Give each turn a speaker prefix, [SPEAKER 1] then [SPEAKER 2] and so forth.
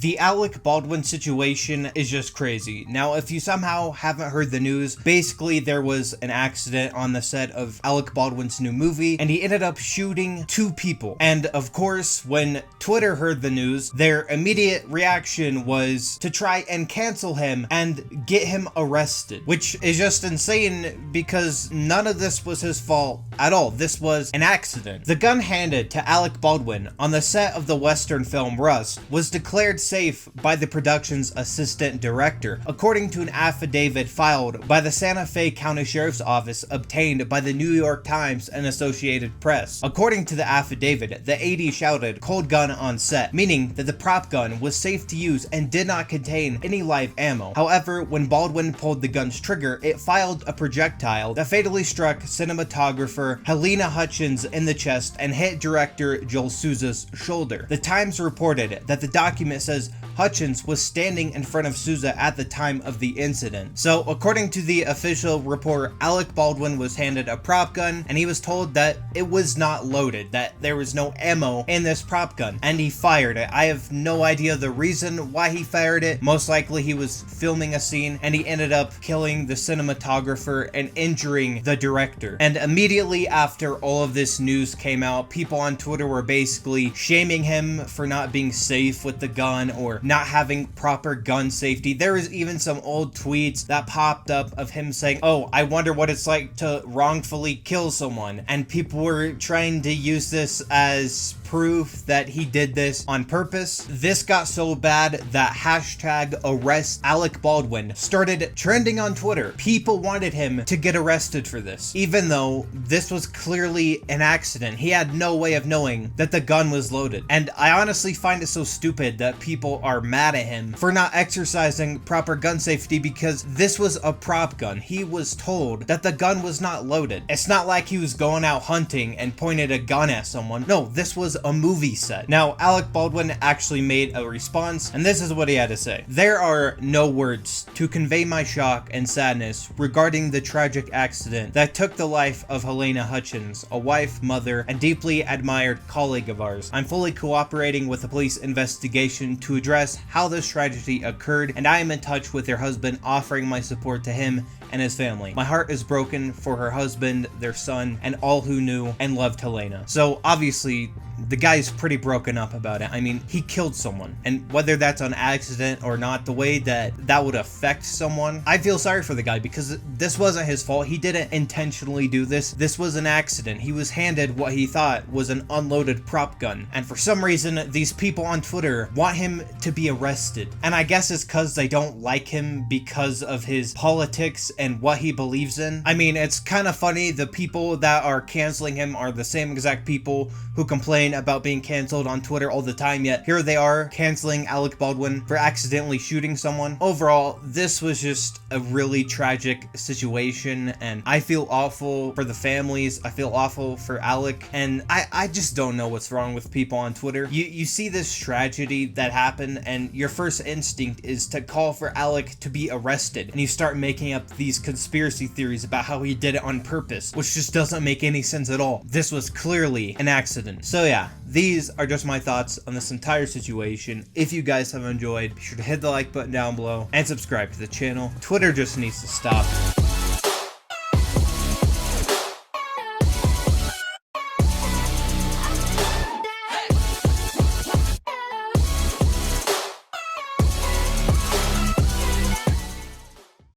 [SPEAKER 1] The Alec Baldwin situation is just crazy. Now, if you somehow haven't heard the news, basically there was an accident on the set of Alec Baldwin's new movie, and he ended up shooting 2 people. And of course, when Twitter heard the news, their immediate reaction was to try and cancel him and get him arrested, which is just insane because none of this was his fault at all. This was an accident. The gun handed to Alec Baldwin on the set of the Western film Rust was declared safe by the production's assistant director, according to an affidavit filed by the Santa Fe County Sheriff's Office obtained by the New York Times and Associated Press. According to the affidavit, the AD shouted "cold gun" on set, meaning that the prop gun was safe to use and did not contain any live ammo. However, when Baldwin pulled the gun's trigger, it fired a projectile that fatally struck cinematographer Helena Hutchins in the chest and hit director Joel Souza's shoulder. The Times reported that the document says Hutchins was standing in front of Souza at the time of the incident. So, according to the official report, Alec Baldwin was handed a prop gun and he was told that it was not loaded, that there was no ammo in this prop gun, and he fired it. I have no idea the reason why he fired it. Most likely he was filming a scene and he ended up killing the cinematographer and injuring the director. And immediately after all of this news came out, people on Twitter were basically shaming him for not being safe with the gun or not having proper gun safety. There was even some old tweets that popped up of him saying, "Oh, I wonder what it's like to wrongfully kill someone," and people were trying to use this as proof that he did this on purpose. This got so bad that hashtag arrest Alec Baldwin started trending on Twitter. People wanted him to get arrested for this, even though this was clearly an accident. He had no way of knowing that the gun was loaded. And I honestly find it so stupid that people are mad at him for not exercising proper gun safety, because this was a prop gun. He was told that the gun was not loaded. It's not like he was going out hunting and pointed a gun at someone. No, this was a movie set. Now, Alec Baldwin actually made a response, and this is what he had to say. "There are no words to convey my shock and sadness regarding the tragic accident that took the life of Helena Hutchins, a wife, mother, and deeply admired colleague of ours. I'm fully cooperating with the police investigation to address how this tragedy occurred, and I am in touch with her husband, offering my support to him and his family. My heart is broken for her husband, their son, and all who knew and loved Helena." So obviously, the guy's pretty broken up about it. I mean, he killed someone, and whether that's on accident or not, the way that that would affect someone, I feel sorry for the guy because this wasn't his fault. He didn't intentionally do this. This was an accident. He was handed what he thought was an unloaded prop gun, and for some reason, these people on Twitter want him to be arrested. And I guess it's because they don't like him because of his politics and what he believes in. I mean, it's kind of funny. The people that are canceling him are the same exact people who complain about being canceled on Twitter all the time, yet here they are canceling Alec Baldwin for accidentally shooting someone. Overall, this was just a really tragic situation, and I feel awful for the families. I feel awful for Alec, and I just don't know what's wrong with people on Twitter. You see this tragedy that happened, and your first instinct is to call for Alec to be arrested, and you start making up these conspiracy theories about how he did it on purpose, which just doesn't make any sense at all. This was clearly an accident. So yeah, these are just my thoughts on this entire situation. If you guys have enjoyed, be sure to hit the like button down below and subscribe to the channel. Twitter just needs to stop.